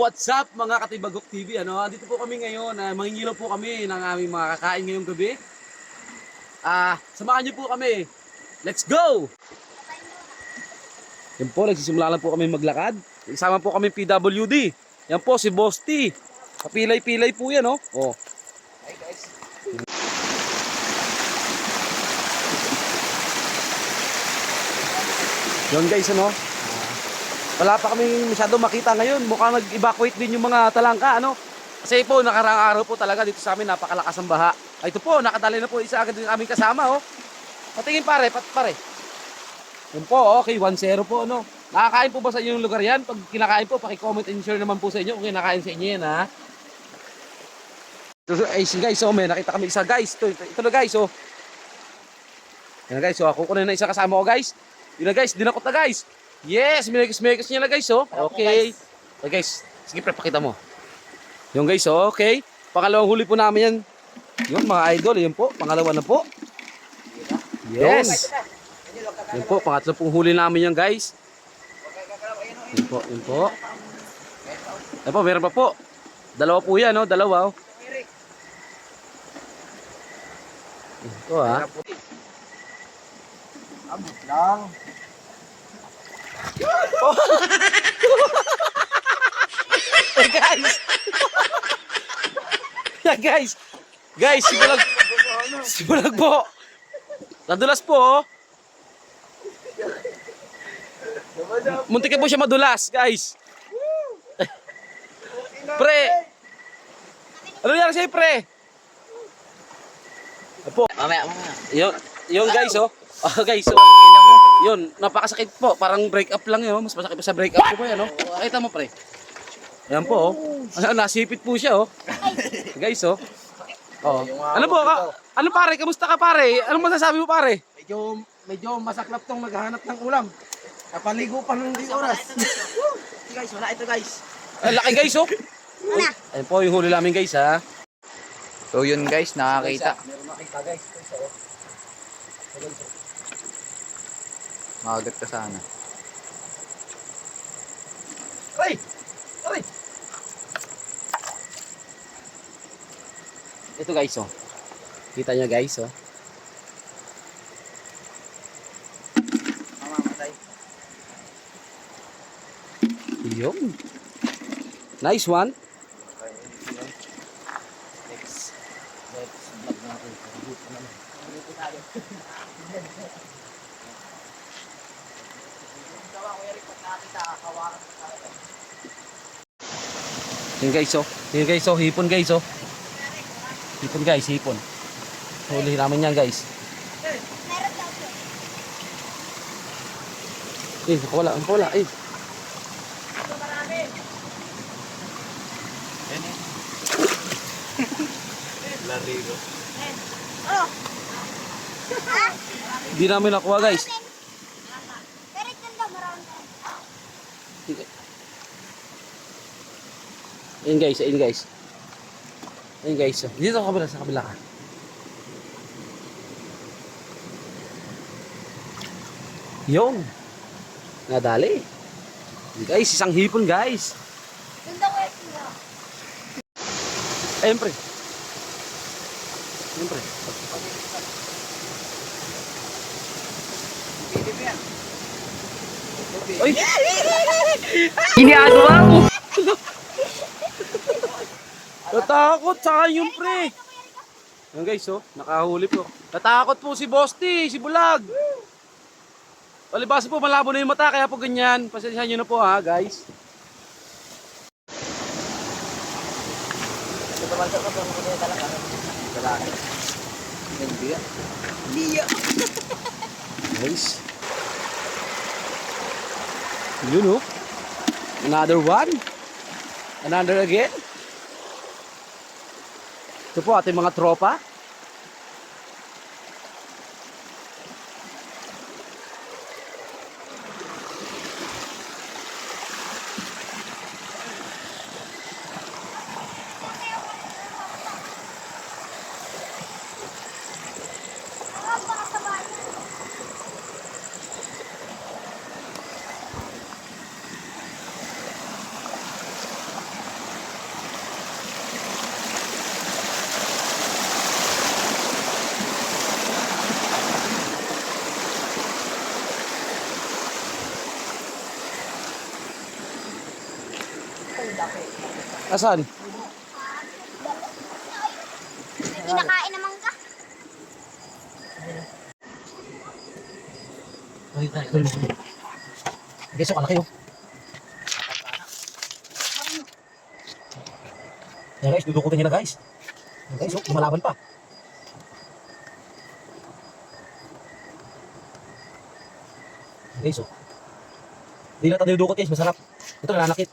what's up mga Katibagok TV? Andito po kami ngayon, mangingilaw po kami ng aming mga kakain ngayong gabi. Samahan niyo po kami. Let's go! Yan po, nagsisimula lang po kami maglakad. Isama po kami PWD. Yan po, si Boss T. Kapilay-pilay po yan, oh. Hi guys. Yan guys, wala pa kami masyado makita ngayon. Mukhang nag-evacuate din yung mga talangka, Kasi po, nakaraang araw po talaga dito sa amin, napakalakas ang baha. Ito po, nakadali na po isa agad yung aming kasama, Patingin pare, pare. Yun po, okay, 1-0 po, Nakakain po ba sa inyong lugar yan? Pag kinakain po, paki-comment and share naman po sa inyo kung kinakain sa inyo yan, ha? So, guys, may nakita kami isa, guys. Ito na, guys, Yan, guys, ako kunin na isa kasama ko, guys. Yun na, guys, dinakot na, guys. Yes, minekos niya na, guys, Okay. Okay, guys, sige, pre, pakita mo. Yung, guys, okay. Pangalawang huli po namin yan. Yun, mga idol, yun po. Pangalawa na po. Yes. Yun po, pangatlo pong huli namin yan, guys. Yun po, yun po. Ayun po, meron pa po. Dalawa po yan, Dalawa, Ito, Abot lang. Hey, guys. Yeah, guys. Guys, sibulag po. Nadulas po, Muntik po siya madulas, guys. Pre. Ano nangyari sa'yo, pre? Apo. Mamaya. Yung guys, guys, yun, napakasakit po. Parang break up lang yun. Mas masakit pa sa break up po yan, Nakita mo, pre. Ayan po, nasipit po siya, Guys, Ano po, ano pare? Kamusta ka, pare? Anong masasabi mo, pare? Medyo masaklap tong naghahanap ng ulam. Napaligo pa ng di oras. Guys, wala ito guys. Ay, laki, guys, Ayan po yung huli namin, guys, ha. So yun guys, nakakita. Meron nakita guys. Makagat ka sana. Ay! Ay! Ito, guys, Kita niya, guys, Mamamatay. Yun. Nice one. Next vlog natin. Dito naman. Dito tayo. Yun, guys, Yun, guys, hipon, guys, Hipon, guys, hipon. Huli namin yan, guys. Wala. Lariro. Hindi namin nakuha, guys. Ayun, guys. Ayun, guys. Dito sa kabila ka. Yung. Nadali. Guys, isang hipon, guys. Ayun, pre. Ay! Ginagawa mo! Natakot sa yung pre. Yan, guys, nakahuli po. Natakot po si Boss T, si Bulag. Palibasa po, malabo na yung mata, kaya po ganyan. Pasensyahan nyo na po, ha, guys. Ito naman sa kapag mga talaga. Dalaki. Liya. Nice. Yun, Another one. Another again. Ito po ating mga tropa. Asan? Kinakain naman ka. Ay, guys, so kalaki oh. Yan guys, dudukutin niya na guys. Yan guys, oh, lumalaban pa. Yan guys, oh. Hindi na tayo dudukot guys, masarap. Ito nananakit.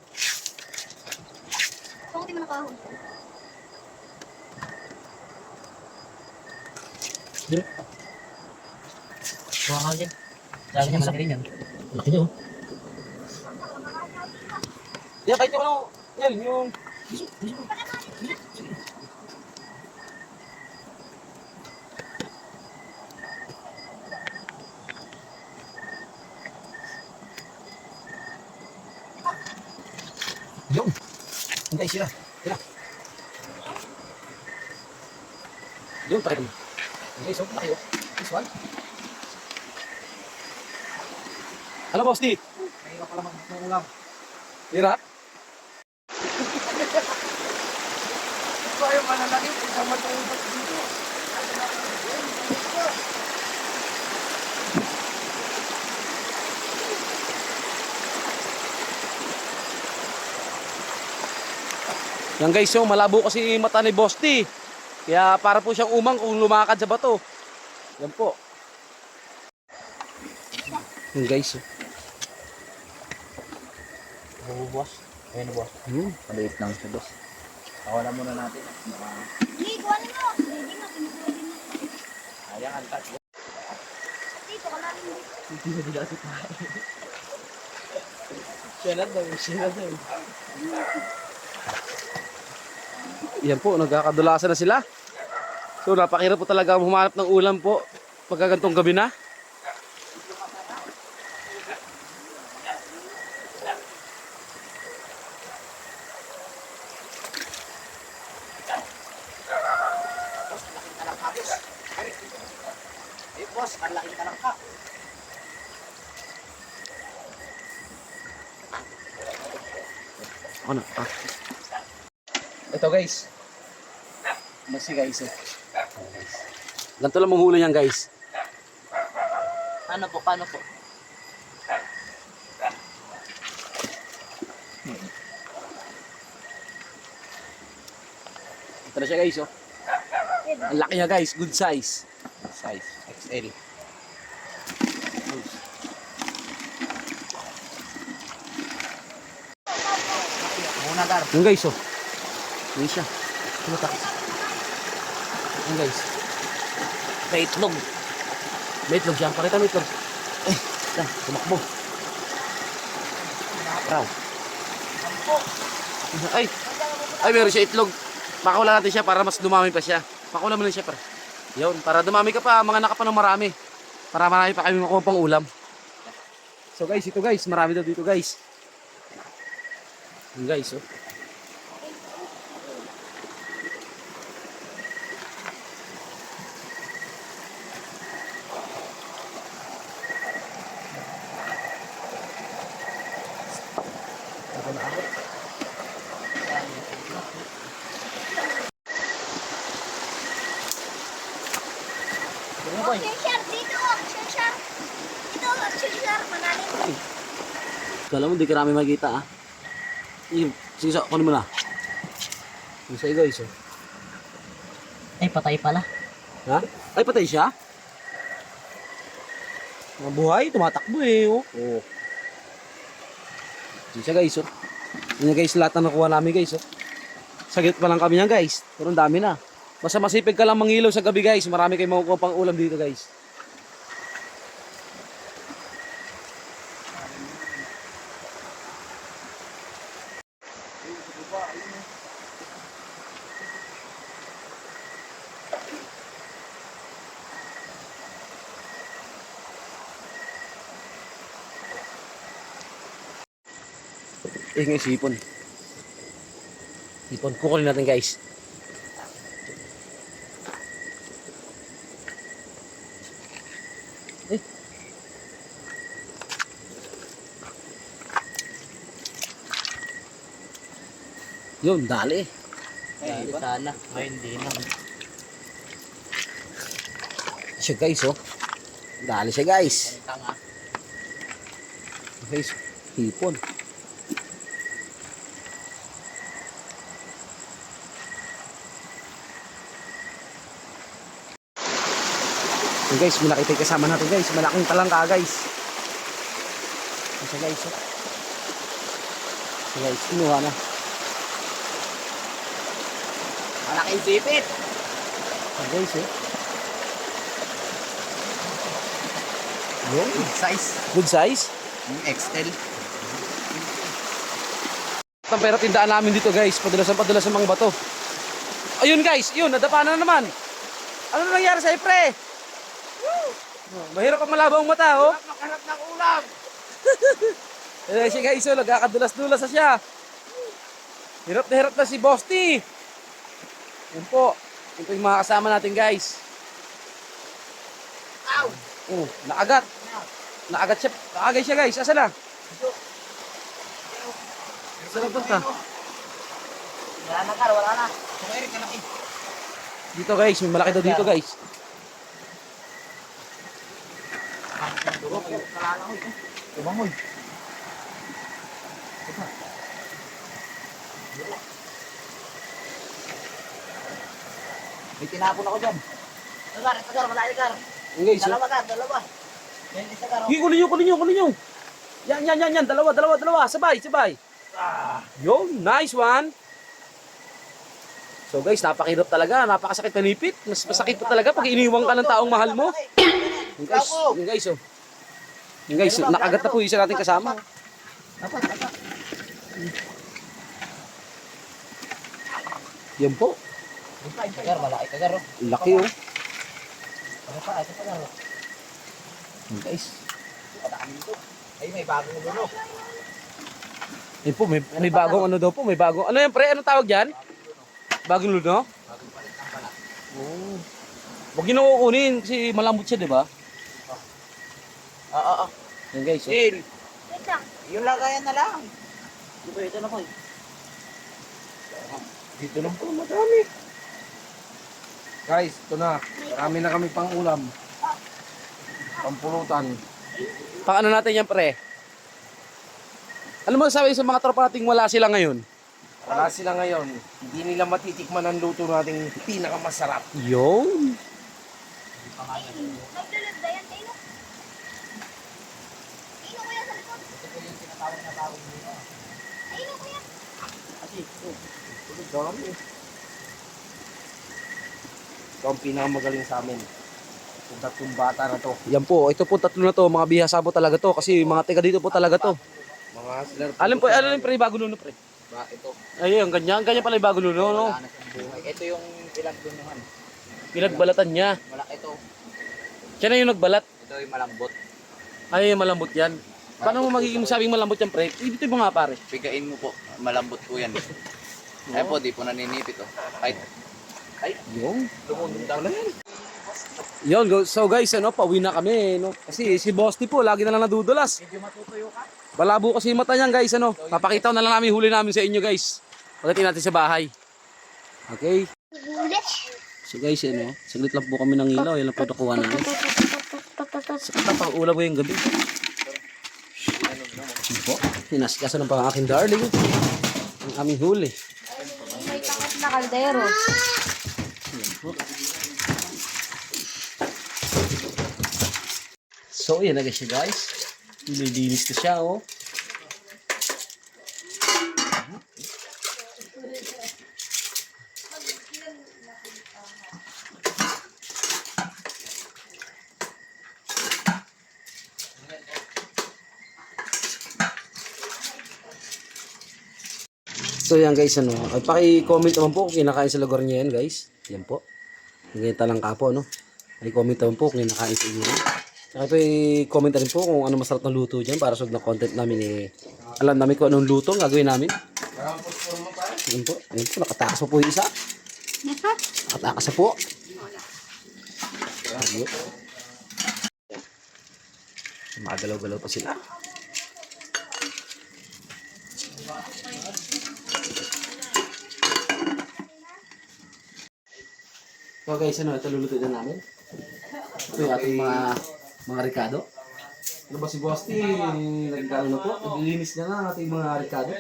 Kung di mo nakahon. Kuha ka dyan. Sabi niya malaki rin yan. Laki niya oh. Yan, kahit yung ano, yan, yung... Yun. Yan guys, sila. Sila. Yun, pakita mo. Yan guys, oh, laki oh. This one. Ano boss, di? Mahirap pala ng ulam. Hirap? Ito ay malalaki. Isang matulog dito. Yan guys, yung malabo kasi mata ni Boss T. Kaya para po siyang umang kung lumakad sa bato. Yan po. Yan guys. Oo, boss. Ayun, boss. Maliit lang siya, boss. Tawanan muna natin. Hindi, kuha na mo. Hindi mo, pinukuha din mo. Ayang antas. Dito ka lang. Hindi na dilasip na. Siya na daw. Yan po, nagkakadulasan na sila. So napakahirap po talaga humanap ng ulam po pagkagantong gabi na. Eh, boss, malaking ka lang ka. Ano? Ah. Ito guys. Masi guys. Oh. Ganito lang manghuli niyan guys. Ano po, paano po? Ito na siya guys. Oh. Ang laki niya guys. Good size. Size. XL. Muna, Gar. Yung guys oh. Yan siya. Tumatak. Yan guys. May itlog. May itlog siya. Pakita mo itlog. Eh, yan. Tumakbo. Wow. Ay. Ay, meron siya itlog. Pakawala natin siya para mas dumami pa siya. Pakawala mo lang siya para. Yun, para dumami ka pa. Mga naka pa ng marami. Para marami pa kami makuha pang ulam. So guys, ito guys. Marami daw dito guys. Yung guys, oh. Share dito. Share. Dito, share. Manaling. Kala mo, di ka namin makikita, ah. Sige, so, kunin mo na. Yung sa guys, oh. Ay, patay pala. Ha? Ay, patay siya? Mga buhay, tumatakbo eh, oh. Oo. Yung siya guys, oh. Yun na guys, lahat na nakuha namin guys, oh. Saglit pa lang kami yan guys. Pero ang dami na. Basta masipag ka lang mangilaw sa gabi guys. Marami kayong makukuha pang ulam dito guys. Ngayon sipon. Sipon. Kukunin natin guys. Yun, dali. Ay, sana. Ngayon di na. Siya guys, oh. Dali siya guys. Tanga. Guys, hipon. So guys, may nakita yung kasama natin guys. Malaking talangka guys. Ito guys, oh. So guys, kinuha na. Malaking sipit. So guys, eh. Yun. Size. Good size. XL. Ang pera tindaan namin dito guys. Padulas ang mga bato. Ayun guys, yun, nadapa na naman. Ano na nangyari sa'yo pre? Oh, mahirap ang malabang mata, oh. Makaharap ng ulam. Eh, siya guys, oh, nagkakadulas-dulas na siya. Hirap na si Bosti. Yun po. Yun po yung mga kasama natin guys. Oh, naagat. Naagat siya. Naagay siya guys. Asa na? Saan na punta? Wala na, Kar. Wala na. Dito guys, may malaki daw dito guys. Tumangoy. May tinapon ako dyan. Kar, wala ni Kar. Yun guys, oh. Dalawa, Kar, dalawa. Yan, isa, Kar. Sige, kunin nyo. Yan. Dalawa. Sabay. Yo, nice one. So guys, napakahirap talaga. Napakasakit manipit. Mas masakit pa talaga pag iniwang ka ng taong mahal mo. Yung guys, oh. Yung guys, nakagat na po yung isa nating kasama. Dapat. Yan po. Kar, malaki ka, Kar. Laki, oh. Ano pa, ito pa, Kar. Yan guys. Ay, may bagong lulo. Yan po, may bagong ano daw po. May bagong, ano yan pre? Anong tawag dyan? Bagong luno? Bagong palit ng pala. Oh. Huwag nyo na kukunin kasi malambot siya, di ba? Oo. Yan guys, oh. Sil. Wait lang. Yung lagayan na lang. Ito na po. Dito lang po, madami. Guys, ito na. Marami na kami pang ulam. Pampulutan. Pang ano natin yan pre? Ano mo sabi sa mga tropa nating wala sila ngayon? Wala sila ngayon. Hindi nila matitikman ang luto nating pinakamasarap. Yun. Nagdulog ba yan? Ino? Ino kuya sa likod? Ino kuya? Ito dami. Ito ang pinakamagaling sa amin. Itong tatlong bata na to. Yan po, ito po tatlo na to, mga bihasa po talaga to kasi mga taga dito po talaga to. Mga sila. Alam pre, bago luno pre. Ba, ito. Ayun, ganyan pala yung bago luno, no? Wala na siyang buhay. Ito yung pinagdunuhan. Pinagbalatan niya. Wala ito. Siya na yung nagbalat. Ito yung malambot. Ay, malambot yan. Paano mo magiging sabing malambot yan pre? Dito yung mga pare. Bigain mo po. Malambot po yan. Ay po, di po naninipit oh. Kahit Yung. lumundang na yan. Yun, so guys, ano, pauwi na kami, no? Kasi si Bosti po, lagi na lang nadudulas. Medyo matutuyo ka. Malabo kasi yung mata niyan, guys, ano? Papakita na lang namin huli namin sa inyo, guys. Pagdating natin sa bahay. Okay? Ulit. So guys, ano, saglit lang po kami ng ilaw. Yan lang po nakuha namin. Sakit na pang ulam ko yung gabi. Ano po? Hinasikaso ng pang aking darling. Ang aming huli. May takot na kaldero. So, yan na siya, guys. Nililinis na siya, oh. So yan guys, ano, ay paki-comment naman po kung kinakain sa lugar niya yan guys. Yan po. Ngayon talangka po, no. Paki-comment naman po kung kinakain sa inyo. Saka paki-comment rin po kung ano masarap na luto dyan para sa content namin eh. Alam namin kung anong luto ang gagawin namin. Yan po, nakatakas pa po yung isa. Nakatakas na po. Ayun. Magalaw-galaw pa sila. So guys, ano, ito lulutuin na namin. Ito yung ating mga ricado. Ano ba si Bosti? Nagkano na po? Naglilinis na nga ang ating mga ricado.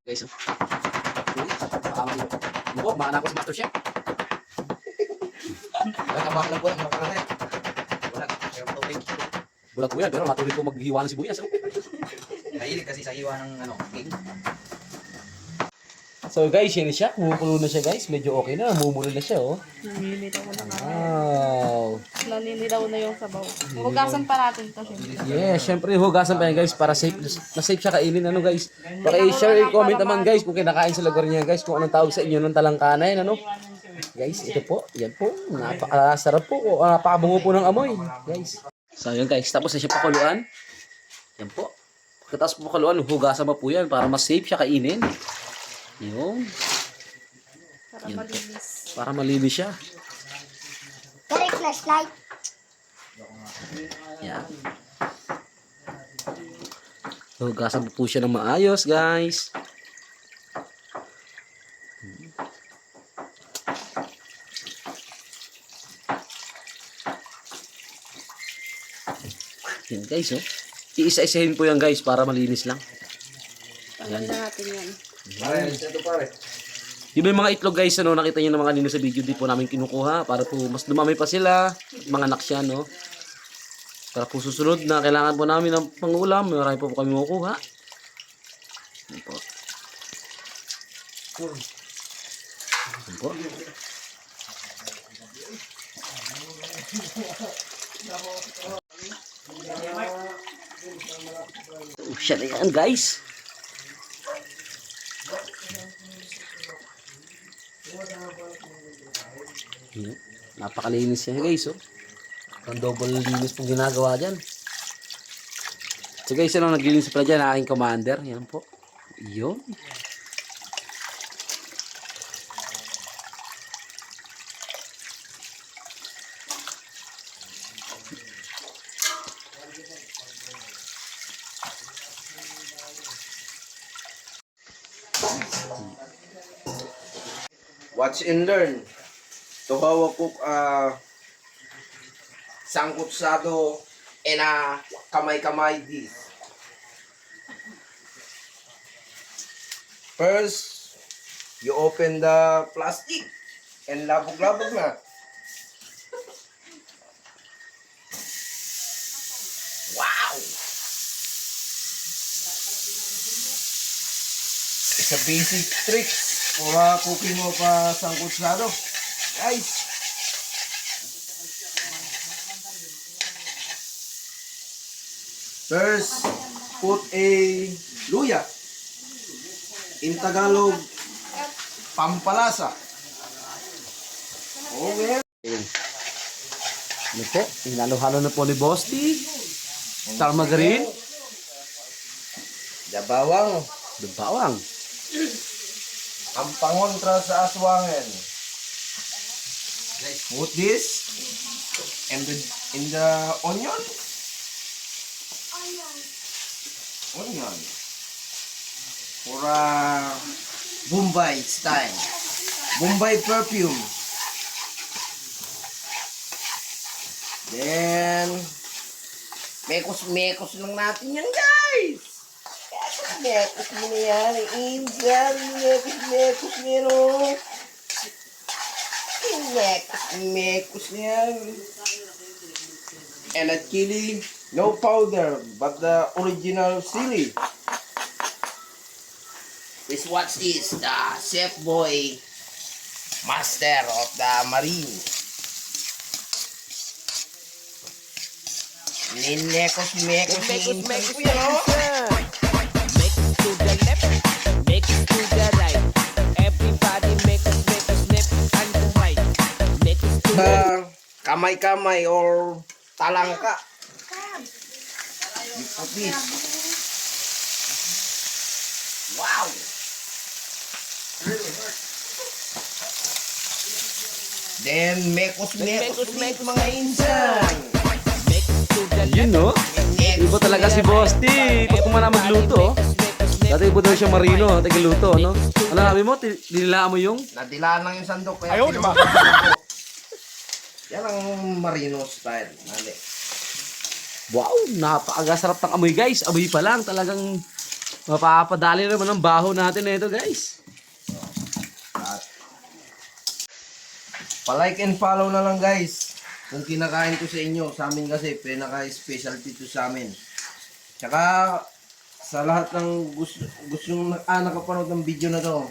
Guys, ano po, baka na ako si Master Chef. Nakabak lang po. Nakabak. Bulag po yan, pero matuloy po maghiwa ng sibuyas. Mahilig kasi sa iwa ng cake. So guys, yan na siya. Kumukulo na siya guys. Medyo okay na. Mumulo na siya oh. Nanilidaw na nga. Wow. Nanilidaw na yung sabaw. Hugasan pa natin to, syempre. Yeah, syempre hugasan pa yan guys para safe na safe siya kainin ano guys. Baka i-share, i-comment naman guys kung kinakain sa lugar niya guys kung anong tawag sa inyo ng talangkana yan ano. Guys, ito po, yan po. Napakasarap po. Napakabango po ng amoy guys. So yun guys, tapos na siya pakuluan. Yan po. Pagkatapos po pakuluan, hugasan pa po yan para mas safe siya kainin. Yun. Para malinis. Para malinis siya. Dari flashlight. Yan. Hugasan po siya ng maayos, guys. Yan, guys, oh. Iisa-isahin po yan, guys, para malinis lang. Tanggalin na natin yan. Pare, ito pare. Yung may mga itlog, guys, ano, nakita niyo naman kanina sa video, di po namin kinukuha para po mas dumami pa sila. Mga anak siya, no? Para po susunod na kailangan po namin ng pangulam, marami po kami makukuha. Yan po. Yan po. Oh, siya na yan, guys. Yan. Napakalinis yan, guys, oh. Ang double linis pong ginagawa dyan. So guys, ano naglilinis pala dyan, aking commander. Yan po. Yun. Watch and learn. To how to cook sangkutsado and kamay-kamay dish. First, you open the plastic and labog-labog na. Wow! It's a basic trick para cooking mo pa sangkutsado. Guys! First, put a luya. In Tagalog, pampalasa. Okay. Ayun. Ano po? Hinalo-halo na po ni Bosti. Star margarine. Dabawang. Bawang. Ang pangontra sa aswangan. Put this and in the onion. Onion. For Bombay style. Bombay perfume. Then, mekos-mekos lang natin yan, guys. Mekos mo na yan. Indian, mekos-mekos niya, no. Mekos na yan. And a chili, no powder, but the original chili. This watch this, the chef boy, master of the marine. Mekos-mekos ko yan, no? Make it to the left, make it to the right. Everybody make us left and right. Make it to Kamay-kamay or talangka. You put this. Wow! Then, mekos mga insan. Mix to the Yun, no? Iba talaga si Boss T. Ito kumana magluto, oh. Dati iba daw siya marino, tagiluto, no? Ano sabi mo? Dinilaan mo yung? Nadilaan lang yung sandok. Kaya yan ang marino style. Nali. Wow, napakasarap ng amoy, guys. Amoy pa lang, talagang mapapadali naman ang baho natin na ito, guys. Pa-like and follow na lang, guys. Kung kinakain ko sa inyo, sa amin kasi, pinaka-specialty to sa amin. Tsaka, sa lahat ng gusto nakapanood ng video na to,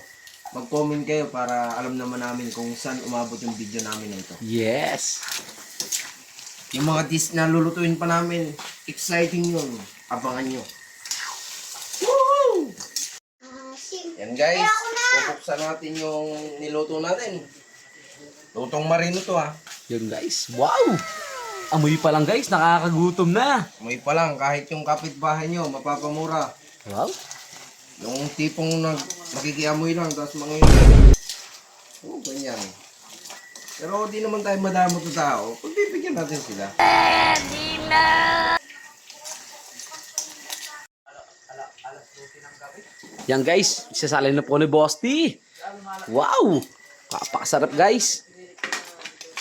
mag-comment kayo para alam naman namin kung saan umabot yung video namin na ito. Yes. Yung mga dish na lulutuin pa namin, exciting yun. Abangan nyo. Yan guys, bubuksan natin yung niluto natin. Lutong marino to ha. Yun, guys. Wow! Amoy pa lang, guys. Nakakagutom na. May pa lang, kahit yung kapitbahay nyo, mapapamura. Wow. Yung tipong nakikiamoy lang, tapos manginginig. Oo, ganyan. Pero di naman tayo madamot na tao. Pagbibigyan natin sila. Yan, guys. Isasalin na po ni Boss T. Wow! Kapakasarap, guys.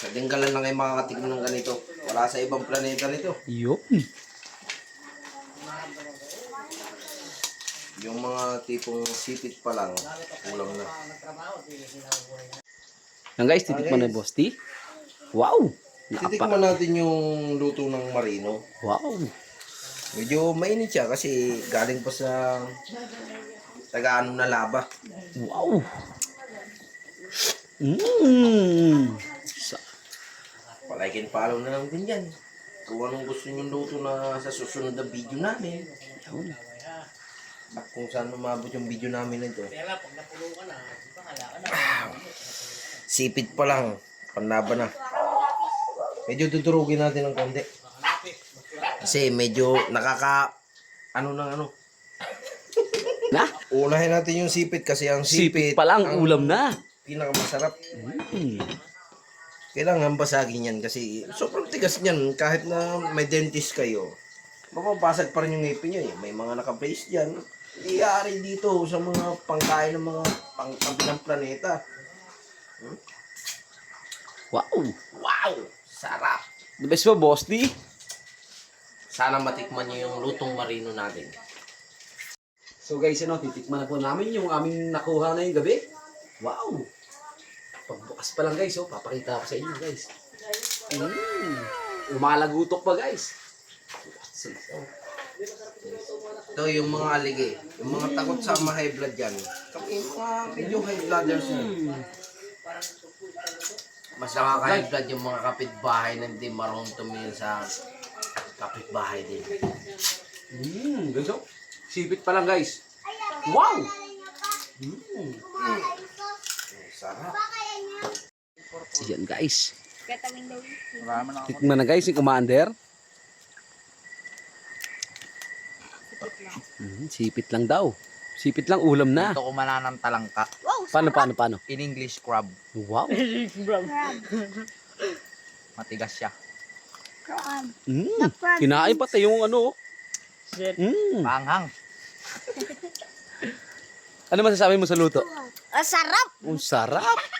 Sa Dinggalan lang ay makakatignan ng ganito. Wala sa ibang planeta nito. Yun. Yung mga tipong sipit pa lang, kulang na. Yan, guys. Titikman ni Boss T. Wow! Titikman natin yung luto ng marino. Wow! Medyo mainit siya kasi galing pa sa taga-ano na laba. Wow! Mmm! Palike and follow na lang din yan. Kung anong gusto nyo luto na sa susunod na video namin. At kung saan umabot yung video namin nito. Sipit pa lang. Panlaban na. Medyo tuturugin natin ng konti. Kasi medyo ano. Na? Unahin natin yung sipit kasi ang sipit Sipit pa lang, ang ulam na. pinakamasarap. Mm. Kailangan basagin yan kasi sobrang tigas niyan. Kahit na may dentist kayo, mapapasag pa rin yung ngipin nyo eh. May mga naka-brace dyan. Iyaari dito sa mga pangkain ng mga pangkabilang planeta. Wow! Wow! Sarap! The best ba, Boss T? Sana matikman nyo yung lutong marino natin. So guys, titikman na po namin yung aming nakuha na yung gabi. Wow! Pagbukas pa lang guys, papakita ko sa inyo guys. Lumalagutok pa guys. Ito yung mga aligi. Yung mga takot sa mga high blood dyan. Kami mga medyo high blooders na. Mas nakaka-high blood yung mga kapitbahay na hindi marunong tumingin sa kapitbahay din. Guys, sipit pa lang guys. Wow! Sarap. Yan guys. Katawin daw. Tikman na guys, yung commander. Sipit lang daw. Sipit lang, ulam na. Ito kumana ng talangka. Wow, Paano? In English, crab. Wow. crab. Matigas siya. Crab. Kinain pati yung ano. Panghang. Ano masasabi mo sa luto? Sarap. Ang sarap.